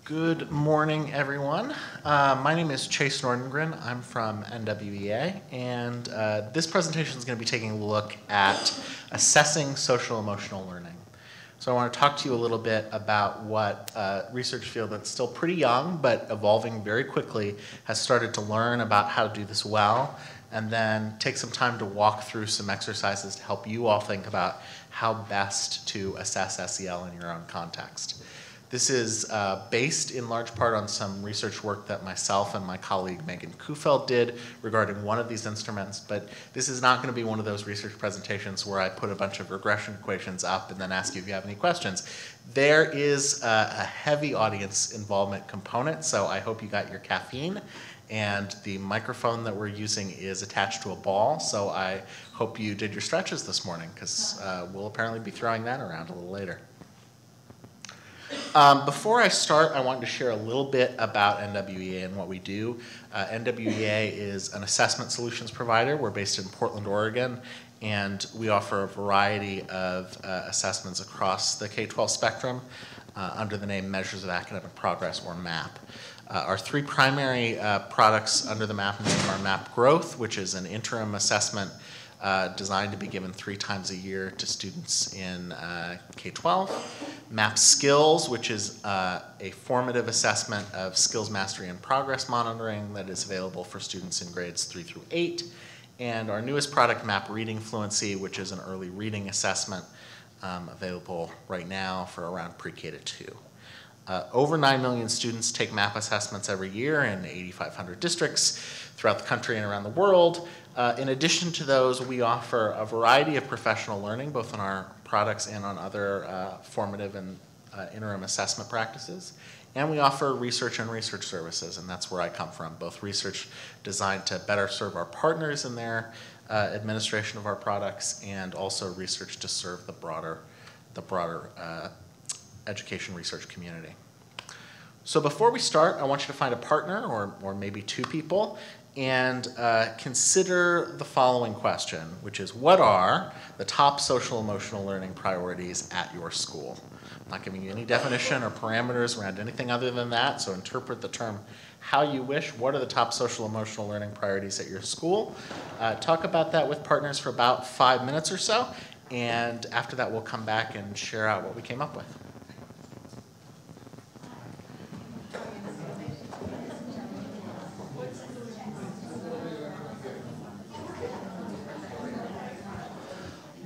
Good morning, everyone. My name is Chase Nordengren. I'm from NWEA, and this presentation is going to be taking a look at assessing social emotional learning. So I want to talk to you a little bit about what a research field that's still pretty young but evolving very quickly has started to learn about how to do this well, and then take some time to walk through some exercises to help you all think about how best to assess SEL in your own context. This is based in large part on some research work that myself and my colleague Megan Kuhfeld did regarding one of these instruments, but this is not going to be one of those research presentations where I put a bunch of regression equations up and then ask you if you have any questions. There is a heavy audience involvement component, so I hope you got your caffeine, and the microphone that we're using is attached to a ball, so I hope you did your stretches this morning, because we'll apparently be throwing that around a little later. Before I start, I wanted to share a little bit about NWEA and what we do. NWEA is an assessment solutions provider. We're based in Portland, Oregon, and we offer a variety of assessments across the K-12 spectrum under the name Measures of Academic Progress, or MAP. Our three primary products under the MAP name are MAP Growth, which is an interim assessment designed to be given 3 times a year to students in K-12. MAP Skills, which is a formative assessment of skills mastery and progress monitoring that is available for students in grades 3 through 8. And our newest product, MAP Reading Fluency, which is an early reading assessment available right now for around pre-K to 2. Over 9 million students take MAP assessments every year in 8,500 districts throughout the country and around the world. In addition to those, we offer a variety of professional learning, both on our products and on other formative and interim assessment practices. And we offer research and research services, and that's where I come from, both research designed to better serve our partners in their administration of our products, and also research to serve the broader education research community. So before we start, I want you to find a partner, or maybe 2 people, and consider the following question, which is, what are the top social emotional learning priorities at your school? I'm not giving you any definition or parameters around anything other than that, so interpret the term how you wish. What are the top social emotional learning priorities at your school? Talk about that with partners for about 5 minutes or so, and after that we'll come back and share out what we came up with.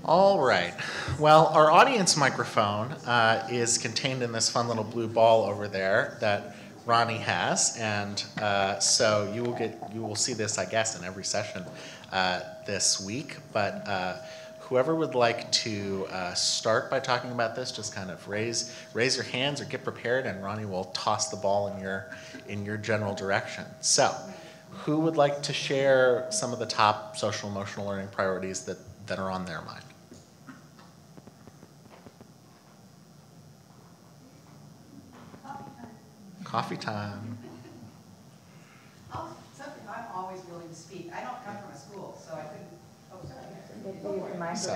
All right. Well, our audience microphone is contained in this fun little blue ball over there that Ronnie has, and so you will see this, I guess, in every session this week. But whoever would like to start by talking about this, just kind of raise your hands or get prepared, and Ronnie will toss the ball in your general direction. So, who would like to share some of the top social emotional learning priorities that are on their mind? Coffee time. Oh, something I'm always willing to speak. I don't come from a school, so I couldn't. Oh, sorry. So,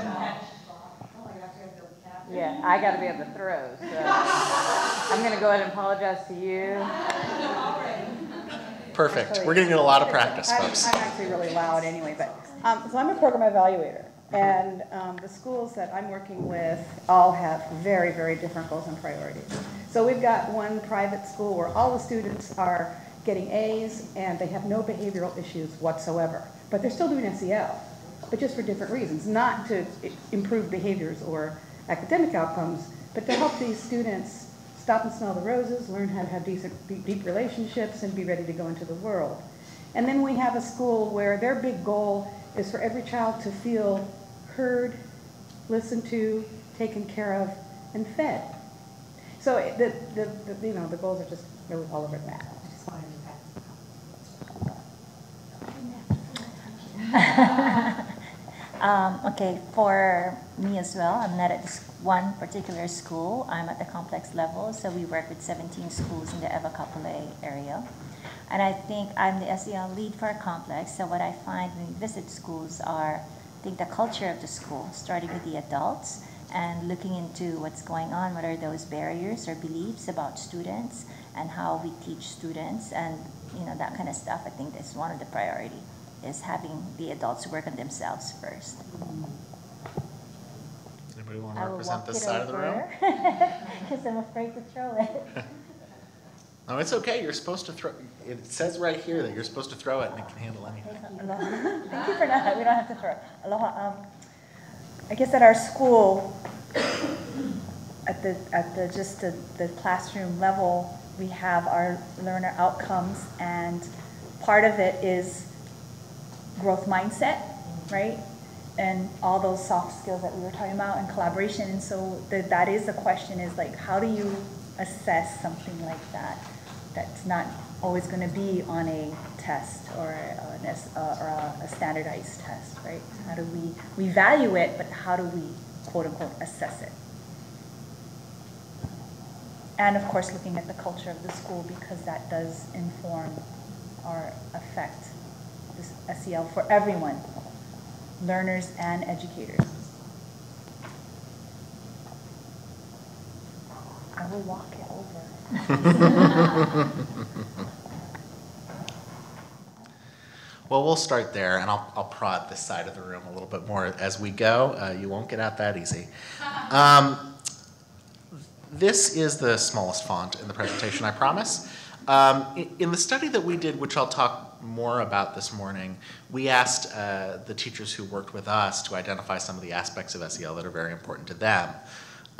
Yeah, I got to be able to throw, so I'm going to go ahead and apologize to you. perfect. We're going to get a lot of practice, folks. I'm actually really loud anyway, but so I'm a program evaluator, and the schools that I'm working with all have very, very different goals and priorities. So we've got one private school where all the students are getting A's and they have no behavioral issues whatsoever, but they're still doing SEL, but just for different reasons, not to improve behaviors or academic outcomes, but to help these students stop and smell the roses, learn how to have deep relationships, and be ready to go into the world. And then we have a school where their big goal is for every child to feel heard, listened to, taken care of, and fed. So the goals are just really all over that. I just wanted to Okay, for me as well, I'm not at this one particular school. I'm at the complex level, so we work with 17 schools in the Eva Kapolei area. And I think I'm the SEL lead for a complex, so what I find when we visit schools are, I think, the culture of the school, starting with the adults and looking into what's going on, what are those barriers or beliefs about students, and how we teach students and that kind of stuff. I think that's one of the priority, is having the adults work on themselves first. Anybody want I to will represent walk this it side of the room? because I'm afraid to throw it. No, it's okay. You're supposed to throw. It says right here that you're supposed to throw it and it can handle anything. Aloha. Thank you for that. We don't have to throw it. Aloha. I guess at our school, at the classroom level, we have our learner outcomes, and part of it is growth mindset, right? And all those soft skills that we were talking about, and collaboration. And so that is the question, is like, how do you assess something like that that's not always going to be on a test or a standardized test, right? How do we value it, but how do we, quote unquote, assess it? And of course, looking at the culture of the school, because that does inform or affect this SEL for everyone, learners and educators. I will walk it over. Well, we'll start there, and I'll prod this side of the room a little bit more as we go. You won't get out that easy. This is the smallest font in the presentation, I promise. In the study that we did, which I'll talk more about this morning, we asked the teachers who worked with us to identify some of the aspects of SEL that are very important to them.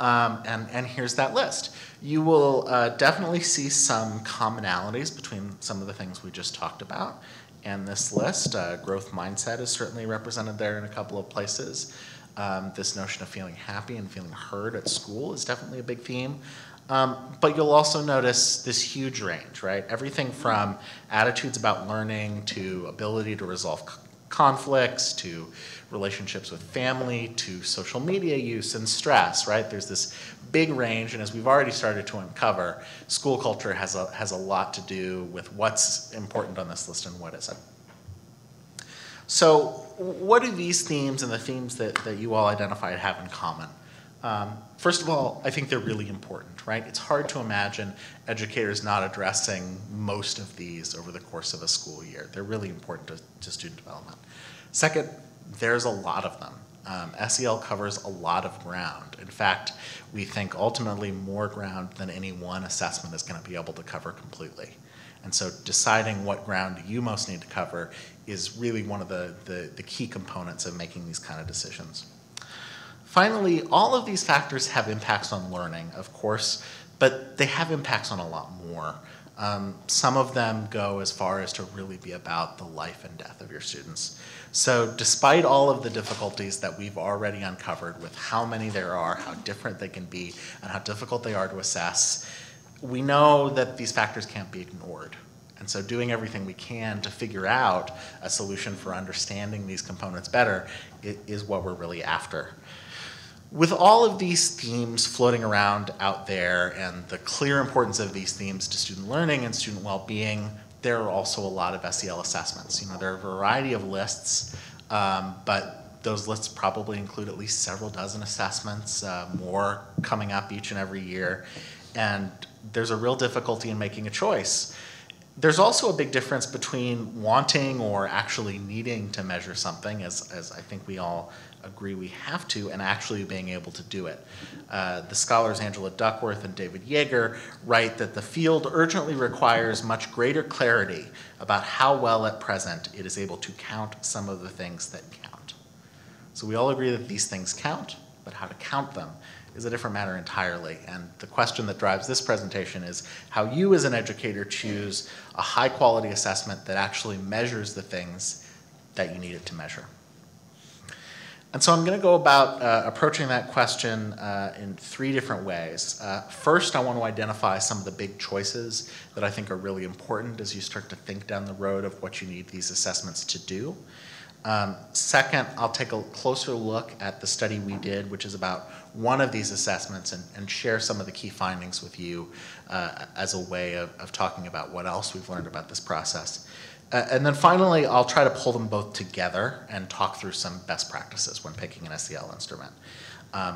And here's that list. You will definitely see some commonalities between some of the things we just talked about. And this list, growth mindset is certainly represented there in a couple of places. This notion of feeling happy and feeling heard at school is definitely a big theme. But you'll also notice this huge range, right? Everything from attitudes about learning to ability to resolve conflicts to relationships with family to social media use and stress, right? There's this big range, and as we've already started to uncover, school culture has a lot to do with what's important on this list and what isn't. So what do these themes and the themes that you all identified have in common? First of all, I think they're really important, right? It's hard to imagine educators not addressing most of these over the course of a school year. They're really important to student development. Second, there's a lot of them. SEL covers a lot of ground. In fact, we think ultimately more ground than any one assessment is going to be able to cover completely. And so deciding what ground you most need to cover is really one of the key components of making these kind of decisions. Finally, all of these factors have impacts on learning, of course, but they have impacts on a lot more. Some of them go as far as to really be about the life and death of your students. So despite all of the difficulties that we've already uncovered with how many there are, how different they can be, and how difficult they are to assess, we know that these factors can't be ignored. And so doing everything we can to figure out a solution for understanding these components better is what we're really after. With all of these themes floating around out there and the clear importance of these themes to student learning and student well-being, there are also a lot of SEL assessments. There are a variety of lists, but those lists probably include at least several dozen assessments, more coming up each and every year. And there's a real difficulty in making a choice. There's also a big difference between wanting or actually needing to measure something, as I think we all agree we have to, and actually being able to do it. The scholars Angela Duckworth and David Yeager write that the field urgently requires much greater clarity about how well at present it is able to count some of the things that count. So we all agree that these things count, but how to count them is a different matter entirely. And the question that drives this presentation is how you as an educator choose a high quality assessment that actually measures the things that you need it to measure. And so I'm going to go about approaching that question in three different ways. First, I want to identify some of the big choices that I think are really important as you start to think down the road of what you need these assessments to do. Second, I'll take a closer look at the study we did, which is about one of these assessments, and share some of the key findings with you as a way of talking about what else we've learned about this process. And then finally, I'll try to pull them both together and talk through some best practices when picking an SEL instrument.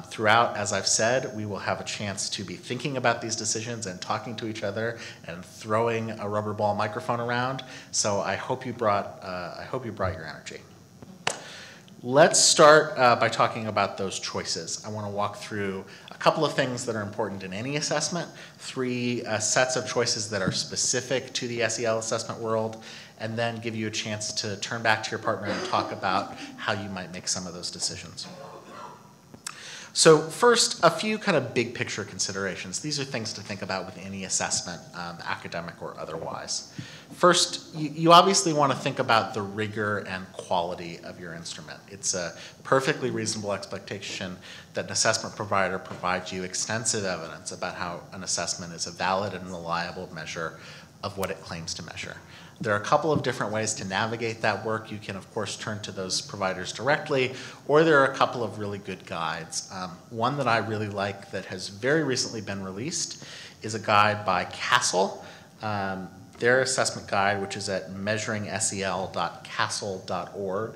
Throughout, as I've said, we will have a chance to be thinking about these decisions and talking to each other and throwing a rubber ball microphone around. So I hope you brought your energy. Let's start by talking about those choices. I want to walk through a couple of things that are important in any assessment, 3 sets of choices that are specific to the SEL assessment world, and then give you a chance to turn back to your partner and talk about how you might make some of those decisions. So first, a few kind of big picture considerations. These are things to think about with any assessment, academic or otherwise. First, you obviously want to think about the rigor and quality of your instrument. It's a perfectly reasonable expectation that an assessment provider provides you extensive evidence about how an assessment is a valid and reliable measure of what it claims to measure. There are a couple of different ways to navigate that work. You can, of course, turn to those providers directly, or there are a couple of really good guides. One that I really like that has very recently been released is a guide by CASEL. Their assessment guide, which is at measuringsel.casel.org,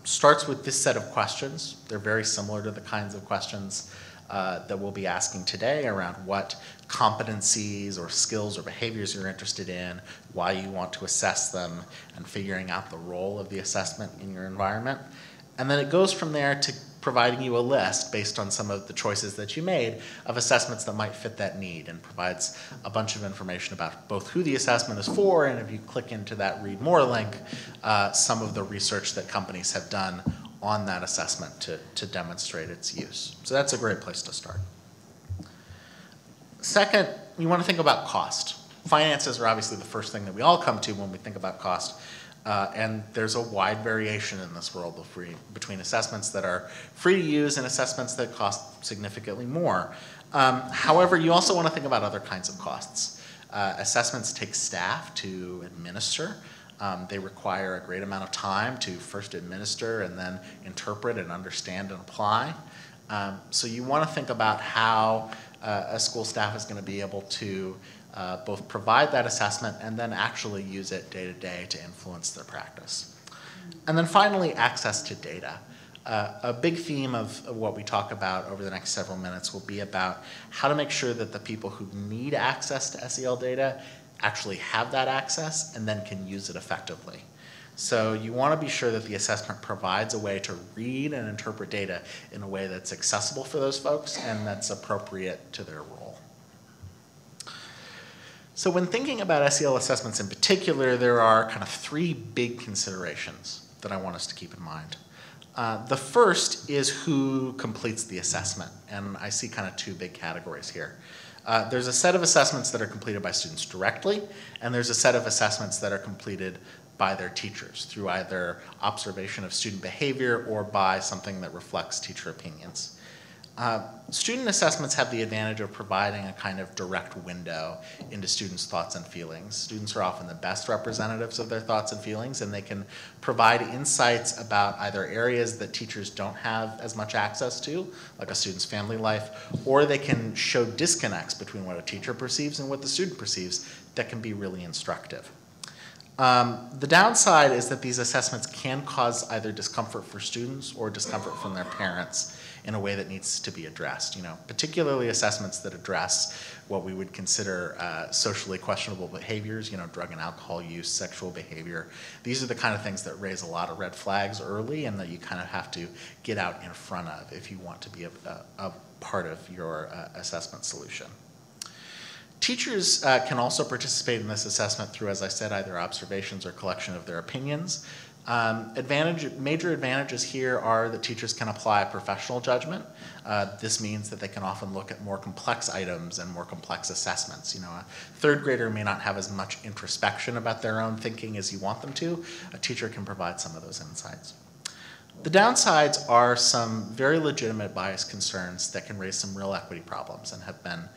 starts with this set of questions. They're very similar to the kinds of questions that we'll be asking today around what competencies or skills or behaviors you're interested in, why you want to assess them, and figuring out the role of the assessment in your environment. And then it goes from there to providing you a list based on some of the choices that you made of assessments that might fit that need, and provides a bunch of information about both who the assessment is for, and if you click into that read more link, some of the research that companies have done on that assessment to demonstrate its use. So that's a great place to start. Second, you want to think about cost. Finances are obviously the first thing that we all come to when we think about cost. And there's a wide variation in this world between assessments that are free to use and assessments that cost significantly more. However, you also want to think about other kinds of costs. Assessments take staff to administer. They require a great amount of time to first administer and then interpret and understand and apply. So you want to think about how a school staff is going to be able to both provide that assessment and then actually use it day to day to influence their practice. And then finally, access to data. A big theme of what we talk about over the next several minutes will be about how to make sure that the people who need access to SEL data actually have that access and then can use it effectively. So you want to be sure that the assessment provides a way to read and interpret data in a way that's accessible for those folks and that's appropriate to their role. So when thinking about SEL assessments in particular, there are kind of 3 big considerations that I want us to keep in mind. The first is who completes the assessment, and I see kind of 2 big categories here. There's a set of assessments that are completed by students directly, and there's a set of assessments that are completed by their teachers through either observation of student behavior or by something that reflects teacher opinions. Student assessments have the advantage of providing a kind of direct window into students' thoughts and feelings. Students are often the best representatives of their thoughts and feelings, and they can provide insights about either areas that teachers don't have as much access to, like a student's family life, or they can show disconnects between what a teacher perceives and what the student perceives that can be really instructive. The downside is that these assessments can cause either discomfort for students or discomfort from their parents in a way that needs to be addressed. Particularly assessments that address what we would consider socially questionable behaviors, drug and alcohol use, sexual behavior. These are the kind of things that raise a lot of red flags early and that you kind of have to get out in front of if you want to be a part of your assessment solution. Teachers can also participate in this assessment through, as I said, either observations or collection of their opinions. Major advantages here are that teachers can apply professional judgment. This means that they can often look at more complex items and more complex assessments. A 3rd grader may not have as much introspection about their own thinking as you want them to. A teacher can provide some of those insights. The downsides are some very legitimate bias concerns that can raise some real equity problems and have been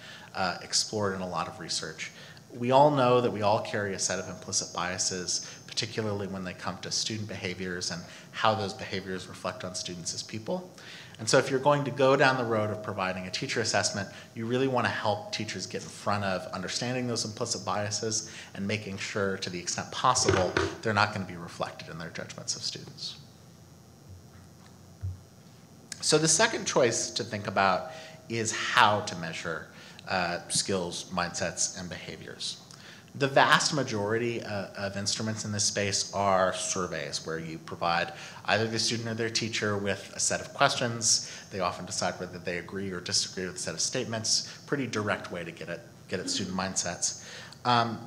explored in a lot of research. We all know that we all carry a set of implicit biases, particularly when they come to student behaviors and how those behaviors reflect on students as people. And so if you're going to go down the road of providing a teacher assessment, you really want to help teachers get in front of understanding those implicit biases and making sure, to the extent possible, they're not going to be reflected in their judgments of students. So the second choice to think about is how to measure skills, mindsets, and behaviors. The vast majority of instruments in this space are surveys, where you provide either the student or their teacher with a set of questions. They often decide whether they agree or disagree with a set of statements. Pretty direct way to get at student mindsets.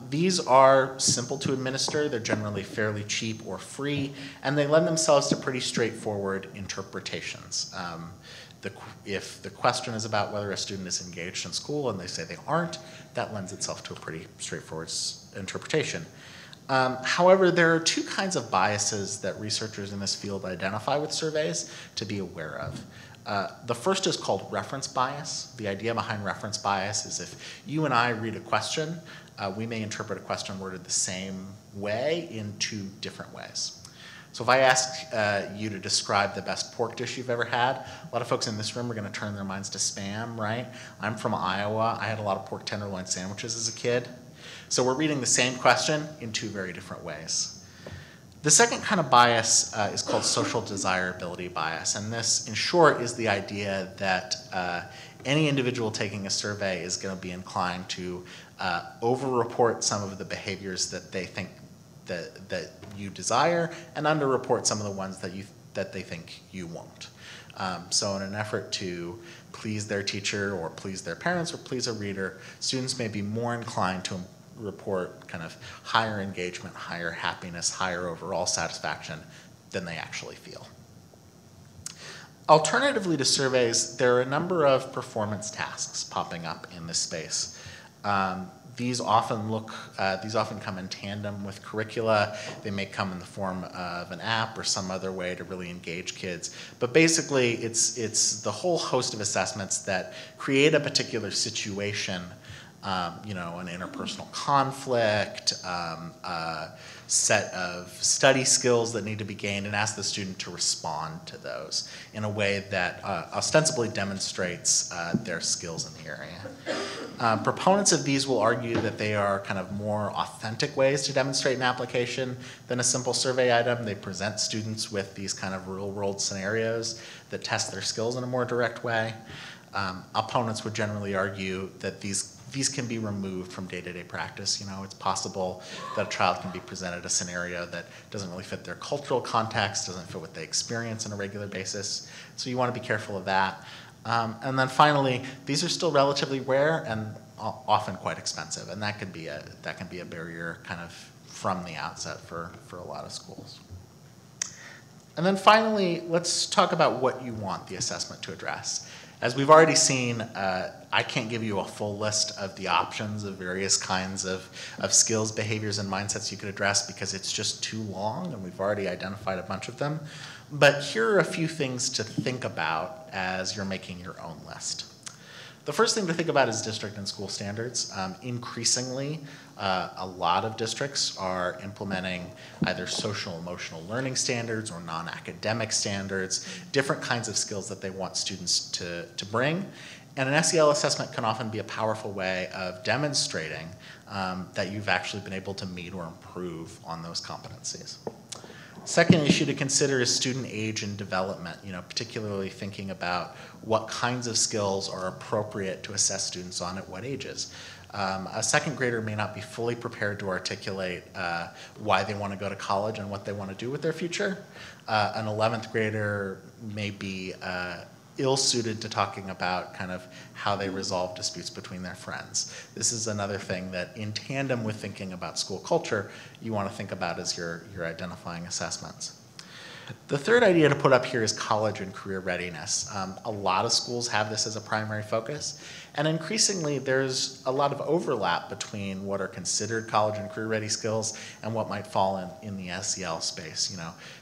These are simple to administer. They're generally fairly cheap or free, and they lend themselves to pretty straightforward interpretations. If the question is about whether a student is engaged in school and they say they aren't, that lends itself to a pretty straightforward interpretation. However, there are two kinds of biases that researchers in this field identify with surveys to be aware of. The first is called reference bias. The idea behind reference bias is if you and I read a question, we may interpret a question worded the same way in two different ways. So if I ask you to describe the best pork dish you've ever had, a lot of folks in this room are going to turn their minds to Spam, right? I'm from Iowa. I had a lot of pork tenderloin sandwiches as a kid. So we're reading the same question in two very different ways. The second kind of bias is called social desirability bias. And this, in short, is the idea that any individual taking a survey is going to be inclined to over-report some of the behaviors that they think that you desire, and underreport some of the ones that they think you won't. So in an effort to please their teacher or please their parents or please a reader, students may be more inclined to report kind of higher engagement, higher happiness, higher overall satisfaction than they actually feel. Alternatively to surveys, there are a number of performance tasks popping up in this space. These often come in tandem with curricula. They may come in the form of an app or some other way to really engage kids. But basically, it's the whole host of assessments that create a particular situation, an interpersonal conflict, a set of study skills that need to be gained, and ask the student to respond to those in a way that ostensibly demonstrates their skills in the area. Proponents of these will argue that they are kind of more authentic ways to demonstrate an application than a simple survey item. They present students with these kind of real-world scenarios that test their skills in a more direct way. Opponents would generally argue that these can be removed from day-to-day practice. It's possible that a child can be presented a scenario that doesn't really fit their cultural context, doesn't fit what they experience on a regular basis. So you want to be careful of that. And then finally, these are still relatively rare and often quite expensive, and that can be a barrier kind of from the outset for a lot of schools. And then finally, let's talk about what you want the assessment to address. As we've already seen, I can't give you a full list of the options of various kinds of skills, behaviors, and mindsets you could address because it's just too long, and we've already identified a bunch of them. But here are a few things to think about as you're making your own list. The first thing to think about is district and school standards. Increasingly, a lot of districts are implementing either social emotional learning standards or non-academic standards, different kinds of skills that they want students to bring. And an SEL assessment can often be a powerful way of demonstrating that you've actually been able to meet or improve on those competencies. Second issue to consider is student age and development, particularly thinking about what kinds of skills are appropriate to assess students on at what ages. A second grader may not be fully prepared to articulate why they want to go to college and what they want to do with their future. An 11th grader may be ill-suited to talking about kind of how they resolve disputes between their friends. This is another thing that, in tandem with thinking about school culture, you want to think about as you're identifying assessments. The third idea to put up here is college and career readiness. A lot of schools have this as a primary focus, and increasingly there's a lot of overlap between what are considered college and career ready skills and what might fall in the SEL space.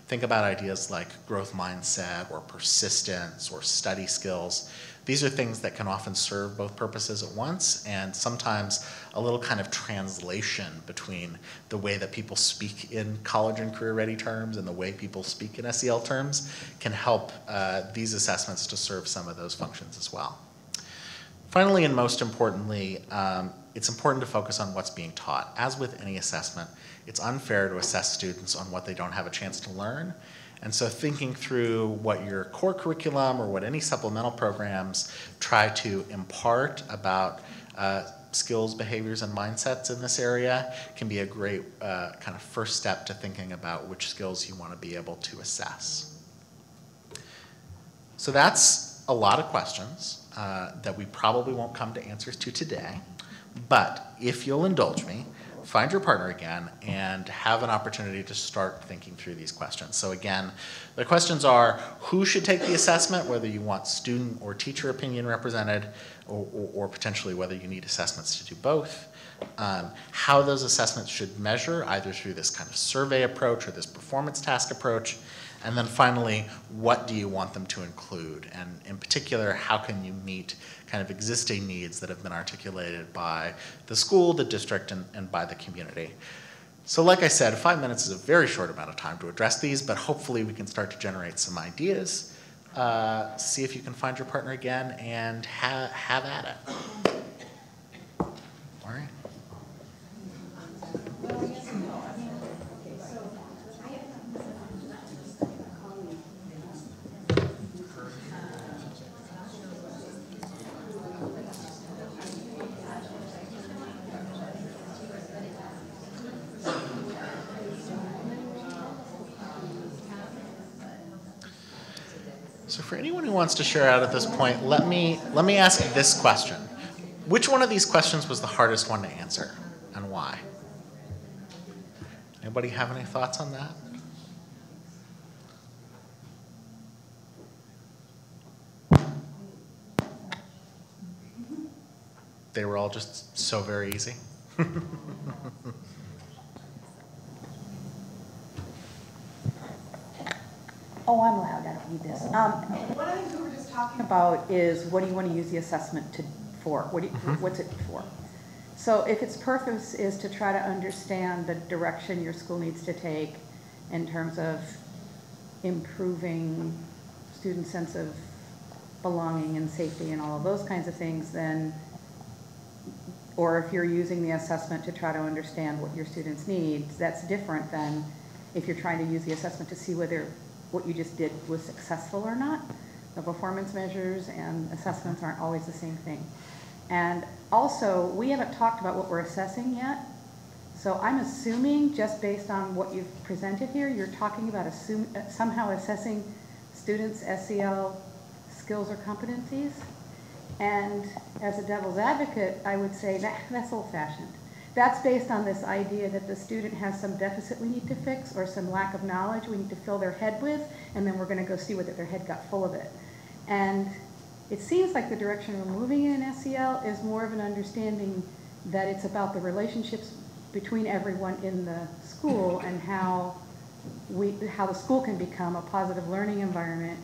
Think about ideas like growth mindset or persistence or study skills. these are things that can often serve both purposes at once, and sometimes a little kind of translation between the way that people speak in college and career-ready terms and the way people speak in SEL terms can help these assessments to serve some of those functions as well. Finally, and most importantly, it's important to focus on what's being taught. As with any assessment, it's unfair to assess students on what they don't have a chance to learn. And so thinking through what your core curriculum or what any supplemental programs try to impart about skills, behaviors, and mindsets in this area can be a great kind of first step to thinking about which skills you want to be able to assess. So that's a lot of questions that we probably won't come to answers to today. But if you'll indulge me, find your partner again and have an opportunity to start thinking through these questions. So again, the questions are, who should take the assessment, whether you want student or teacher opinion represented, or potentially whether you need assessments to do both. How those assessments should measure, either through this kind of survey approach or this performance task approach. And then finally, what do you want them to include? And in particular, how can you meet kind of existing needs that have been articulated by the school, the district, and by the community? So like I said, 5 minutes is a very short amount of time to address these, but hopefully we can start to generate some ideas, see if you can find your partner again, and have at it. All right. So for anyone who wants to share out at this point, let me ask this question. Which one of these questions was the hardest one to answer, and why? Anybody have any thoughts on that? They were all just so very easy. Oh, I'm loud, I don't need this. One of the things we were just talking about is, what do you want to use the assessment for? What's it for? So if its purpose is to try to understand the direction your school needs to take in terms of improving students' sense of belonging and safety and all of those kinds of things, then, or if you're using the assessment to try to understand what your students need, that's different than if you're trying to use the assessment to see whether what you just did was successful or not. The performance measures and assessments aren't always the same thing. And also, we haven't talked about what we're assessing yet. So I'm assuming, just based on what you've presented here, you're talking about somehow assessing students' SEL skills or competencies. And as a devil's advocate, I would say that's old-fashioned. That's based on this idea that the student has some deficit we need to fix or some lack of knowledge we need to fill their head with, and then we're going to go see whether their head got full of it. And it seems like the direction we're moving in SEL is more of an understanding that it's about the relationships between everyone in the school and how the school can become a positive learning environment,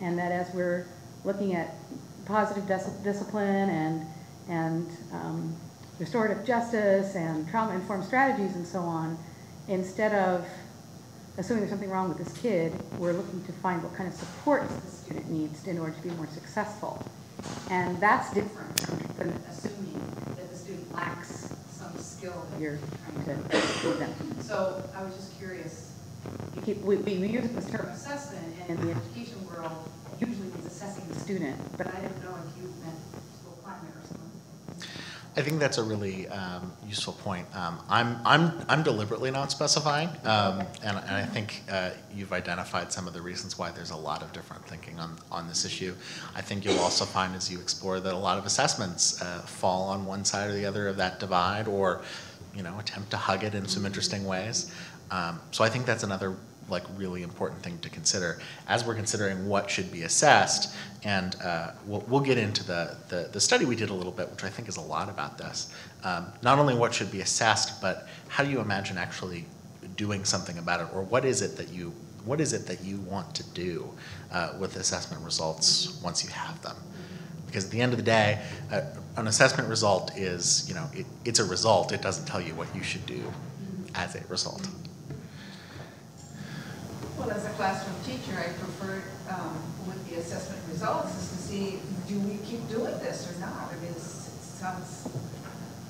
and that as we're looking at positive discipline and restorative justice and trauma-informed strategies and so on, instead of assuming there's something wrong with this kid, we're looking to find what kind of support the student needs in order to be more successful. And that's different than assuming that the student lacks some skill that you're trying to give them. So I was just curious, we use this term assessment, and in the education world, usually it's assessing the student, but I didn't know if you meant school climate or something. I think that's a really useful point. I'm deliberately not specifying, and I think you've identified some of the reasons why there's a lot of different thinking on this issue. I think you'll also find as you explore that a lot of assessments fall on one side or the other of that divide, or attempt to hug it in some interesting ways. So I think that's another really important thing to consider as we're considering what should be assessed. And we'll get into the study we did a little bit, which I think is a lot about this. Not only what should be assessed, but how do you imagine actually doing something about it, or what is it that you want to do with assessment results once you have them? because at the end of the day, an assessment result is, it's a result. It doesn't tell you what you should do as a result. Well, as a classroom teacher, I prefer with the assessment results is to see, do we keep doing this or not? I mean, it sounds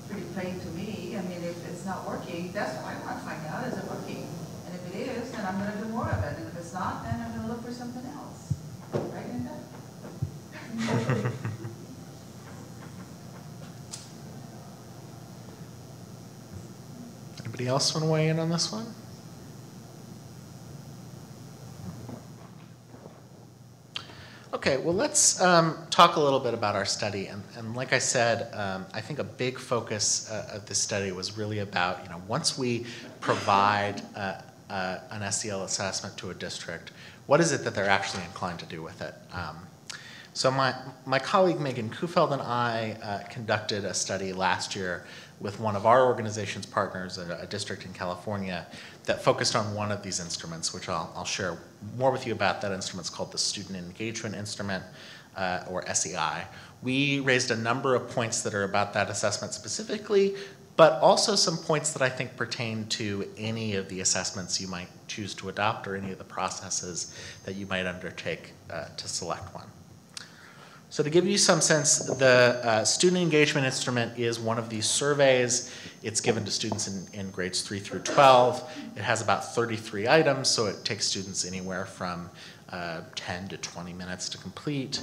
pretty plain to me. I mean, if it's not working, that's what I want to find out. Is it working? And if it is, then I'm going to do more of it. And if it's not, then I'm going to look for something else. Right, Linda? Anybody else want to weigh in on this one? Okay, well, let's talk a little bit about our study. And like I said, I think a big focus of this study was really about, once we provide an SEL assessment to a district, what is it that they're actually inclined to do with it? So my colleague Megan Kufeld and I conducted a study last year with one of our organization's partners, a district in California, that focused on one of these instruments, which I'll share more with you about. That instrument's called the Student Engagement Instrument, or SEI. We raised a number of points that are about that assessment specifically, but also some points that I think pertain to any of the assessments you might choose to adopt or any of the processes that you might undertake to select one. So to give you some sense, the Student Engagement Instrument is one of these surveys. It's given to students in grades 3 through 12. It has about 33 items, so it takes students anywhere from 10 to 20 minutes to complete.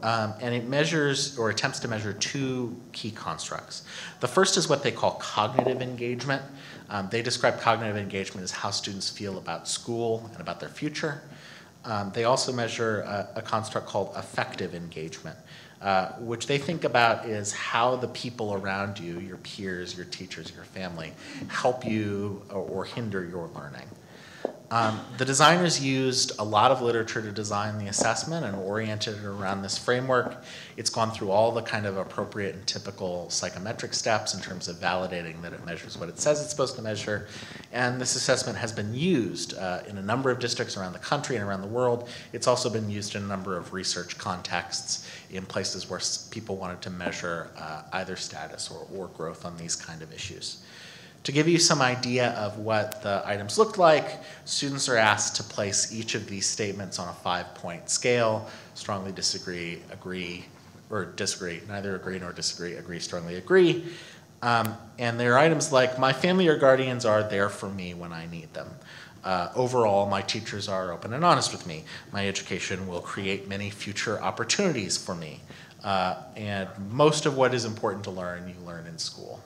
And it measures or attempts to measure two key constructs. The first is what they call cognitive engagement. They describe cognitive engagement as how students feel about school and about their future. They also measure a construct called affective engagement, which they think about is how the people around you, your peers, your teachers, your family, help you or hinder your learning. The designers used a lot of literature to design the assessment and oriented it around this framework. It's gone through all the kind of appropriate and typical psychometric steps in terms of validating that it measures what it says it's supposed to measure. And this assessment has been used in a number of districts around the country and around the world. It's also been used in a number of research contexts in places where people wanted to measure either status or growth on these kind of issues. To give you some idea of what the items looked like, students are asked to place each of these statements on a 5-point scale: strongly disagree, agree, or disagree, neither agree nor disagree, agree, strongly agree. And there are items like, my family or guardians are there for me when I need them. Overall, my teachers are open and honest with me. My education will create many future opportunities for me. And most of what is important to learn, you learn in school.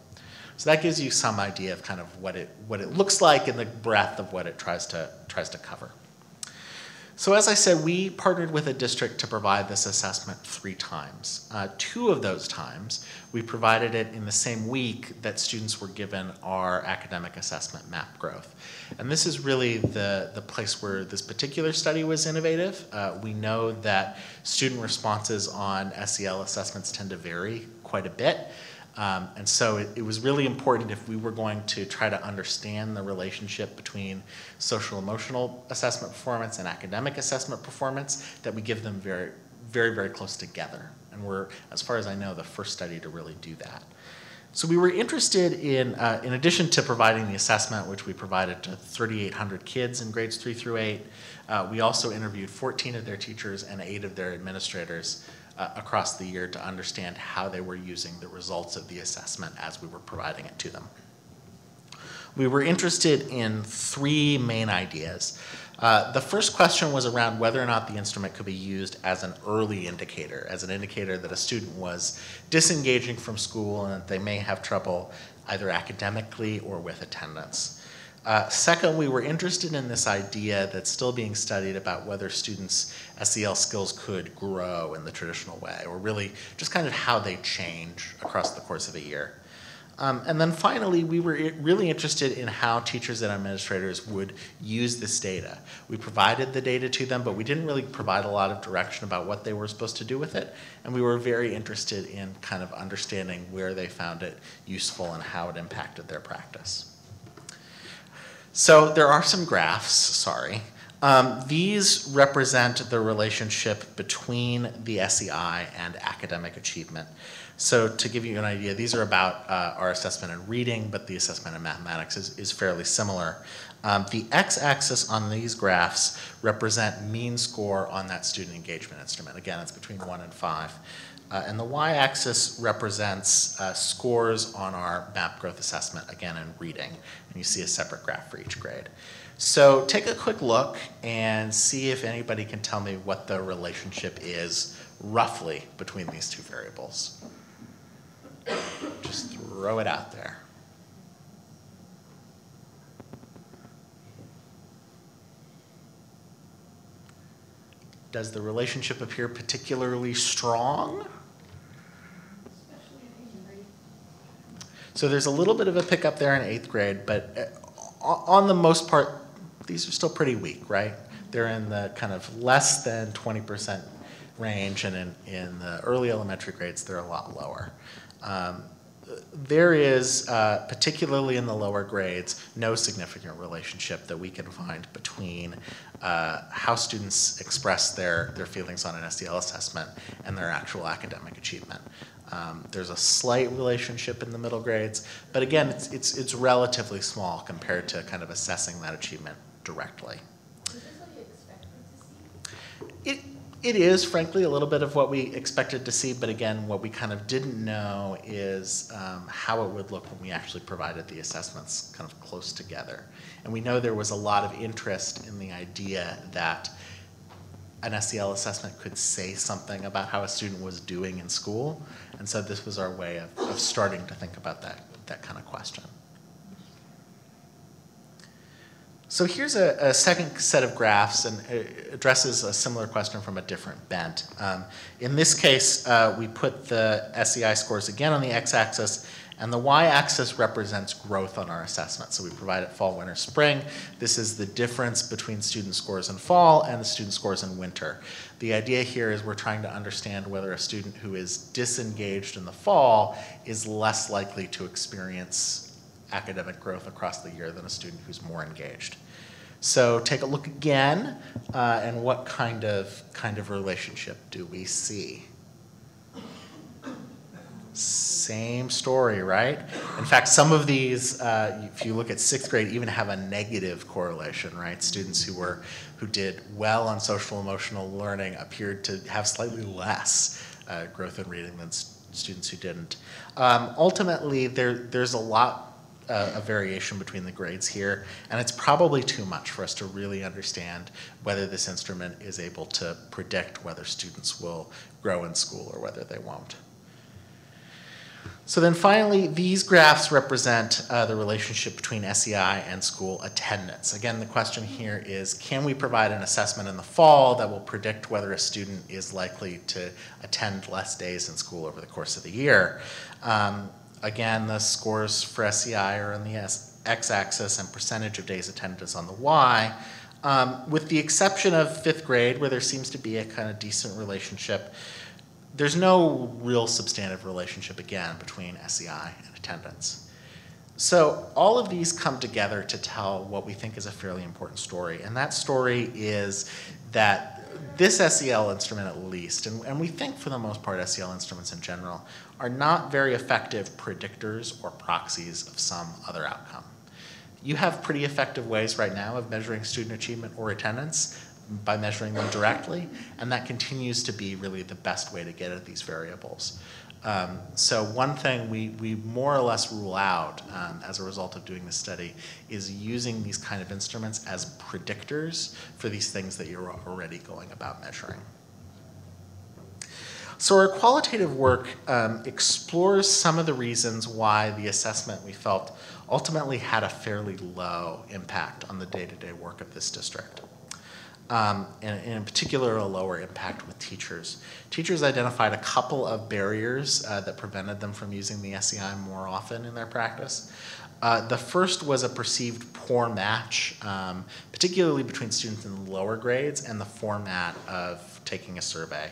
So that gives you some idea of kind of what it looks like and the breadth of what it tries to cover. So as I said, we partnered with a district to provide this assessment 3 times. 2 of those times, we provided it in the same week that students were given our academic assessment, Map Growth. And this is really the place where this particular study was innovative. We know that student responses on SEL assessments tend to vary quite a bit. And so it was really important, if we were going to try to understand the relationship between social emotional assessment performance and academic assessment performance, that we give them very, very, very close together. And we're, as far as I know, the first study to really do that. So we were interested in addition to providing the assessment, which we provided to 3,800 kids in grades 3 through 8, we also interviewed 14 of their teachers and 8 of their administrators across the year to understand how they were using the results of the assessment as we were providing it to them. We were interested in 3 main ideas. The first question was around whether or not the instrument could be used as an early indicator, as an indicator that a student was disengaging from school and that they may have trouble either academically or with attendance. Second, we were interested in this idea that's still being studied about whether students' SEL skills could grow in the traditional way, or really just kind of how they change across the course of a year. And then finally, we were really interested in how teachers and administrators would use this data. We provided the data to them, but we didn't really provide a lot of direction about what they were supposed to do with it. And we were very interested in kind of understanding where they found it useful and how it impacted their practice. So there are some graphs, sorry. These represent the relationship between the SEI and academic achievement. So to give you an idea, these are about our assessment in reading, but the assessment in mathematics is fairly similar. The x-axis on these graphs represent mean score on that student engagement instrument. Again, it's between 1 and 5. And the y-axis represents scores on our MAP growth assessment, again in reading. And you see a separate graph for each grade. So take a quick look and see if anybody can tell me what the relationship is roughly between these two variables. Just throw it out there. Does the relationship appear particularly strong? So there's a little bit of a pickup there in 8th grade, but on the most part, these are still pretty weak, right? They're in the kind of less than 20% range, and in the early elementary grades, they're a lot lower. There is, particularly in the lower grades, no significant relationship that we can find between how students express their feelings on an SEL assessment and their actual academic achievement. There's a slight relationship in the middle grades, but again, it's relatively small compared to kind of assessing that achievement directly. Is this what you expected to see? It is, frankly, a little bit of what we expected to see, but again, what we kind of didn't know is how it would look when we actually provided the assessments kind of close together. And we know there was a lot of interest in the idea that an SEL assessment could say something about how a student was doing in school, and so this was our way of starting to think about that kind of question. So here's a second set of graphs, and it addresses a similar question from a different bent. In this case, we put the SEI scores again on the x-axis, and the y-axis represents growth on our assessment. So we provide it fall, winter, spring. This is the difference between student scores in fall and the student scores in winter. The idea here is we're trying to understand whether a student who is disengaged in the fall is less likely to experience academic growth across the year than a student who's more engaged. So take a look again, and what kind of relationship do we see? Same story, right? In fact, some of these, if you look at 6th grade, even have a negative correlation, right? Students who did well on social emotional learning appeared to have slightly less growth in reading than students who didn't. Ultimately, there's a lot of variation between the grades here, and it's probably too much for us to really understand whether this instrument is able to predict whether students will grow in school or whether they won't. So then finally, these graphs represent the relationship between SEI and school attendance. Again, the question here is, can we provide an assessment in the fall that will predict whether a student is likely to attend less days in school over the course of the year? Again, the scores for SEI are on the x-axis and percentage of days attended is on the y. With the exception of 5th grade, where there seems to be a kind of decent relationship, there's no real substantive relationship, again, between SEI and attendance. So all of these come together to tell what we think is a fairly important story, and that story is that this SEL instrument at least, and we think for the most part SEL instruments in general, are not very effective predictors or proxies of some other outcome. You have pretty effective ways right now of measuring student achievement or attendance by measuring them directly, and that continues to be really the best way to get at these variables. So one thing we more or less rule out as a result of doing this study is using these kind of instruments as predictors for these things that you're already going about measuring. So our qualitative work explores some of the reasons why the assessment we felt ultimately had a fairly low impact on the day-to-day work of this district. And in particular, a lower impact with teachers. Teachers identified a couple of barriers that prevented them from using the SEI more often in their practice. The first was a perceived poor match, particularly between students in the lower grades and the format of taking a survey.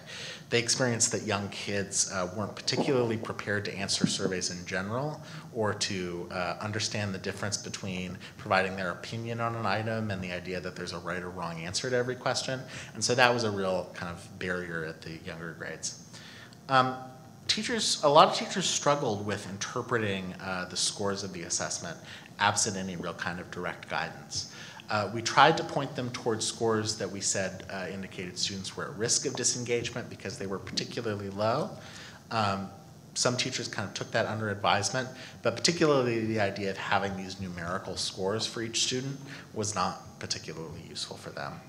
They experienced that young kids weren't particularly prepared to answer surveys in general or to understand the difference between providing their opinion on an item and the idea that there's a right or wrong answer to every question. And so that was a real kind of barrier at the younger grades. A lot of teachers struggled with interpreting the scores of the assessment absent any real kind of direct guidance. We tried to point them towards scores that we said indicated students were at risk of disengagement because they were particularly low. Some teachers kind of took that under advisement, but particularly the idea of having these numerical scores for each student was not particularly useful for them.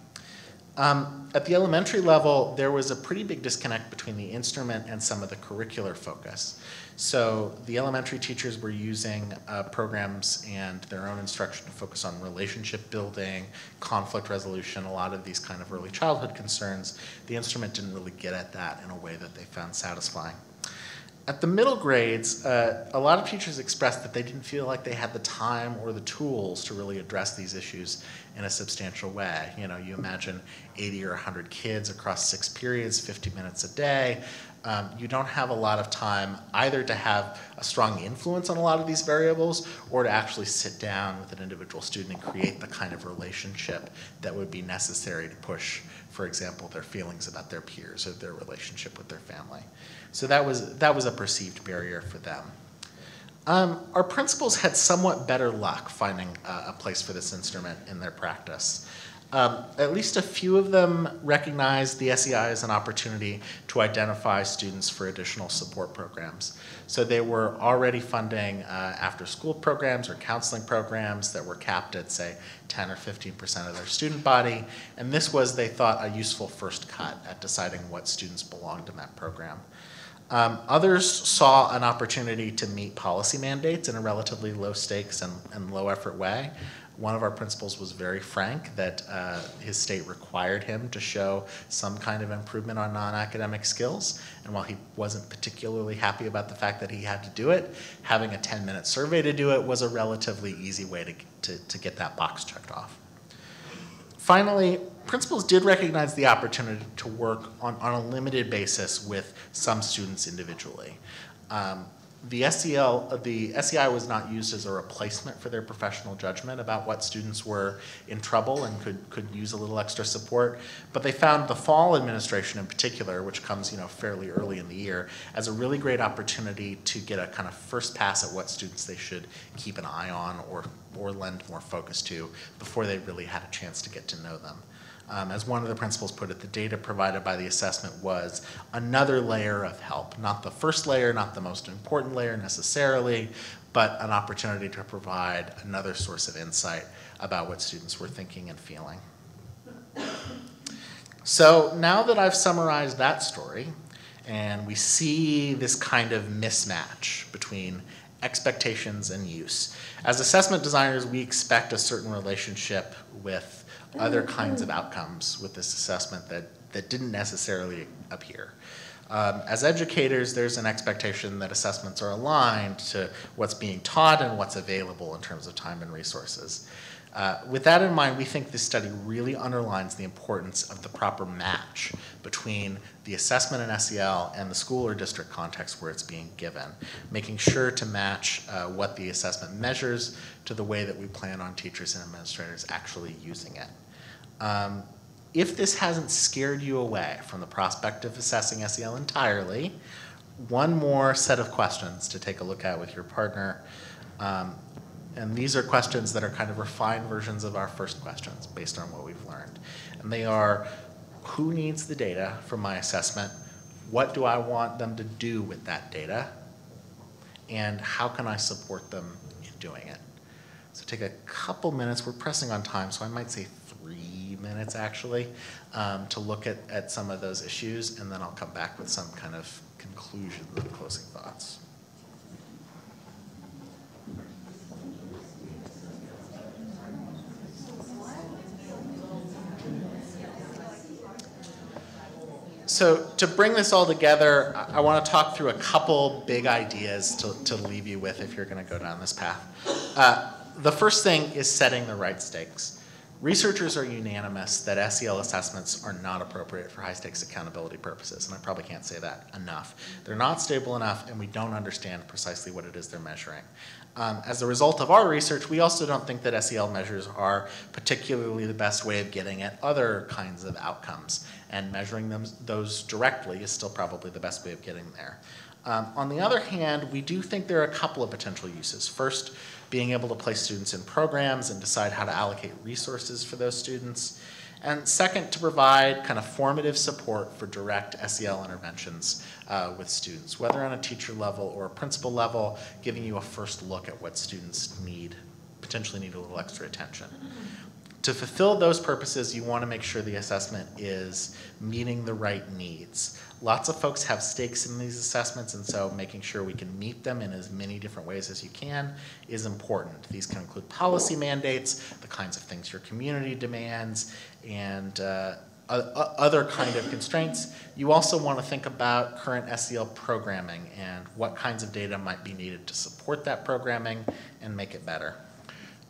At the elementary level, there was a pretty big disconnect between the instrument and some of the curricular focus. So the elementary teachers were using programs and their own instruction to focus on relationship building, conflict resolution, a lot of these kind of early childhood concerns. The instrument didn't really get at that in a way that they found satisfying. At the middle grades, a lot of teachers expressed that they didn't feel like they had the time or the tools to really address these issues in a substantial way. You know, you imagine 80 or 100 kids across 6 periods, 50 minutes a day. You don't have a lot of time either to have a strong influence on a lot of these variables or to actually sit down with an individual student and create the kind of relationship that would be necessary to push, for example, their feelings about their peers or their relationship with their family. So that was a perceived barrier for them. Our principals had somewhat better luck finding a place for this instrument in their practice. At least a few of them recognized the SEI as an opportunity to identify students for additional support programs. So they were already funding after-school programs or counseling programs that were capped at, say, 10 or 15% of their student body. And this was, they thought, a useful first cut at deciding what students belonged in that program. Others saw an opportunity to meet policy mandates in a relatively low stakes and low effort way. One of our principals was very frank that his state required him to show some kind of improvement on non-academic skills. And while he wasn't particularly happy about the fact that he had to do it, having a 10-minute survey to do it was a relatively easy way to get that box checked off. Finally, principals did recognize the opportunity to work on a limited basis with some students individually. The SEI was not used as a replacement for their professional judgment about what students were in trouble and could use a little extra support, but they found the fall administration in particular, which comes fairly early in the year, as a really great opportunity to get a kind of first pass at what students they should keep an eye on or lend more focus to before they really had a chance to get to know them. As one of the principals put it, the data provided by the assessment was another layer of help. Not the first layer, not the most important layer necessarily, but an opportunity to provide another source of insight about what students were thinking and feeling. So now that I've summarized that story, and we see this kind of mismatch between expectations and use. As assessment designers, we expect a certain relationship with other kinds of outcomes with this assessment that didn't necessarily appear. As educators, there's an expectation that assessments are aligned to what's being taught and what's available in terms of time and resources. With that in mind, we think this study really underlines the importance of the proper match between the assessment in SEL and the school or district context where it's being given, making sure to match what the assessment measures to the way that we plan on teachers and administrators actually using it. If this hasn't scared you away from the prospect of assessing SEL entirely, one more set of questions to take a look at with your partner. And these are questions that are kind of refined versions of our first questions based on what we've learned. And they are, who needs the data from my assessment? What do I want them to do with that data? And how can I support them in doing it? So take a couple minutes. We're pressing on time, so I might say 3 minutes actually, to look at some of those issues, and then I'll come back with some kind of conclusion and closing thoughts. So to bring this all together, I want to talk through a couple big ideas to leave you with if you're going to go down this path. The first thing is setting the right stakes. Researchers are unanimous that SEL assessments are not appropriate for high-stakes accountability purposes, and I probably can't say that enough. They're not stable enough, and we don't understand precisely what it is they're measuring. As a result of our research, we also don't think that SEL measures are particularly the best way of getting at other kinds of outcomes, and measuring those directly is still probably the best way of getting there. On the other hand, we do think there are a couple of potential uses. First, being able to place students in programs and decide how to allocate resources for those students. And second, to provide kind of formative support for direct SEL interventions with students, whether on a teacher level or a principal level, giving you a first look at what students need, potentially need a little extra attention. To fulfill those purposes, you want to make sure the assessment is meeting the right needs. Lots of folks have stakes in these assessments, and so making sure we can meet them in as many different ways as you can is important. These can include policy mandates, the kinds of things your community demands, and other kind of constraints. You also want to think about current SEL programming and what kinds of data might be needed to support that programming and make it better.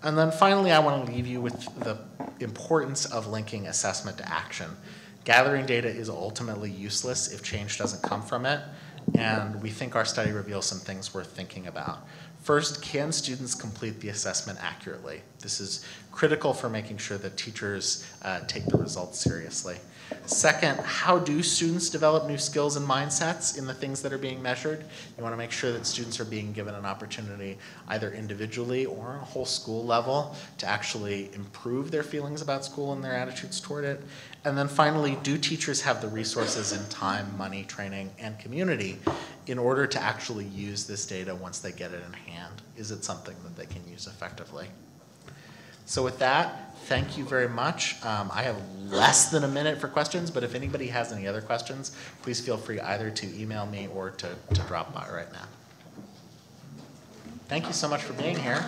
And then finally, I want to leave you with the importance of linking assessment to action. Gathering data is ultimately useless if change doesn't come from it, and we think our study reveals some things worth thinking about. First, can students complete the assessment accurately? This is critical for making sure that teachers take the results seriously. Second, how do students develop new skills and mindsets in the things that are being measured? You want to make sure that students are being given an opportunity, either individually or on a whole school level, to actually improve their feelings about school and their attitudes toward it. And then finally, do teachers have the resources and time, money, training, and community in order to actually use this data once they get it in hand? Is it something that they can use effectively? So with that, thank you very much. I have less than a minute for questions, but if anybody has any other questions, please feel free either to email me or to drop by right now. Thank you so much for being here.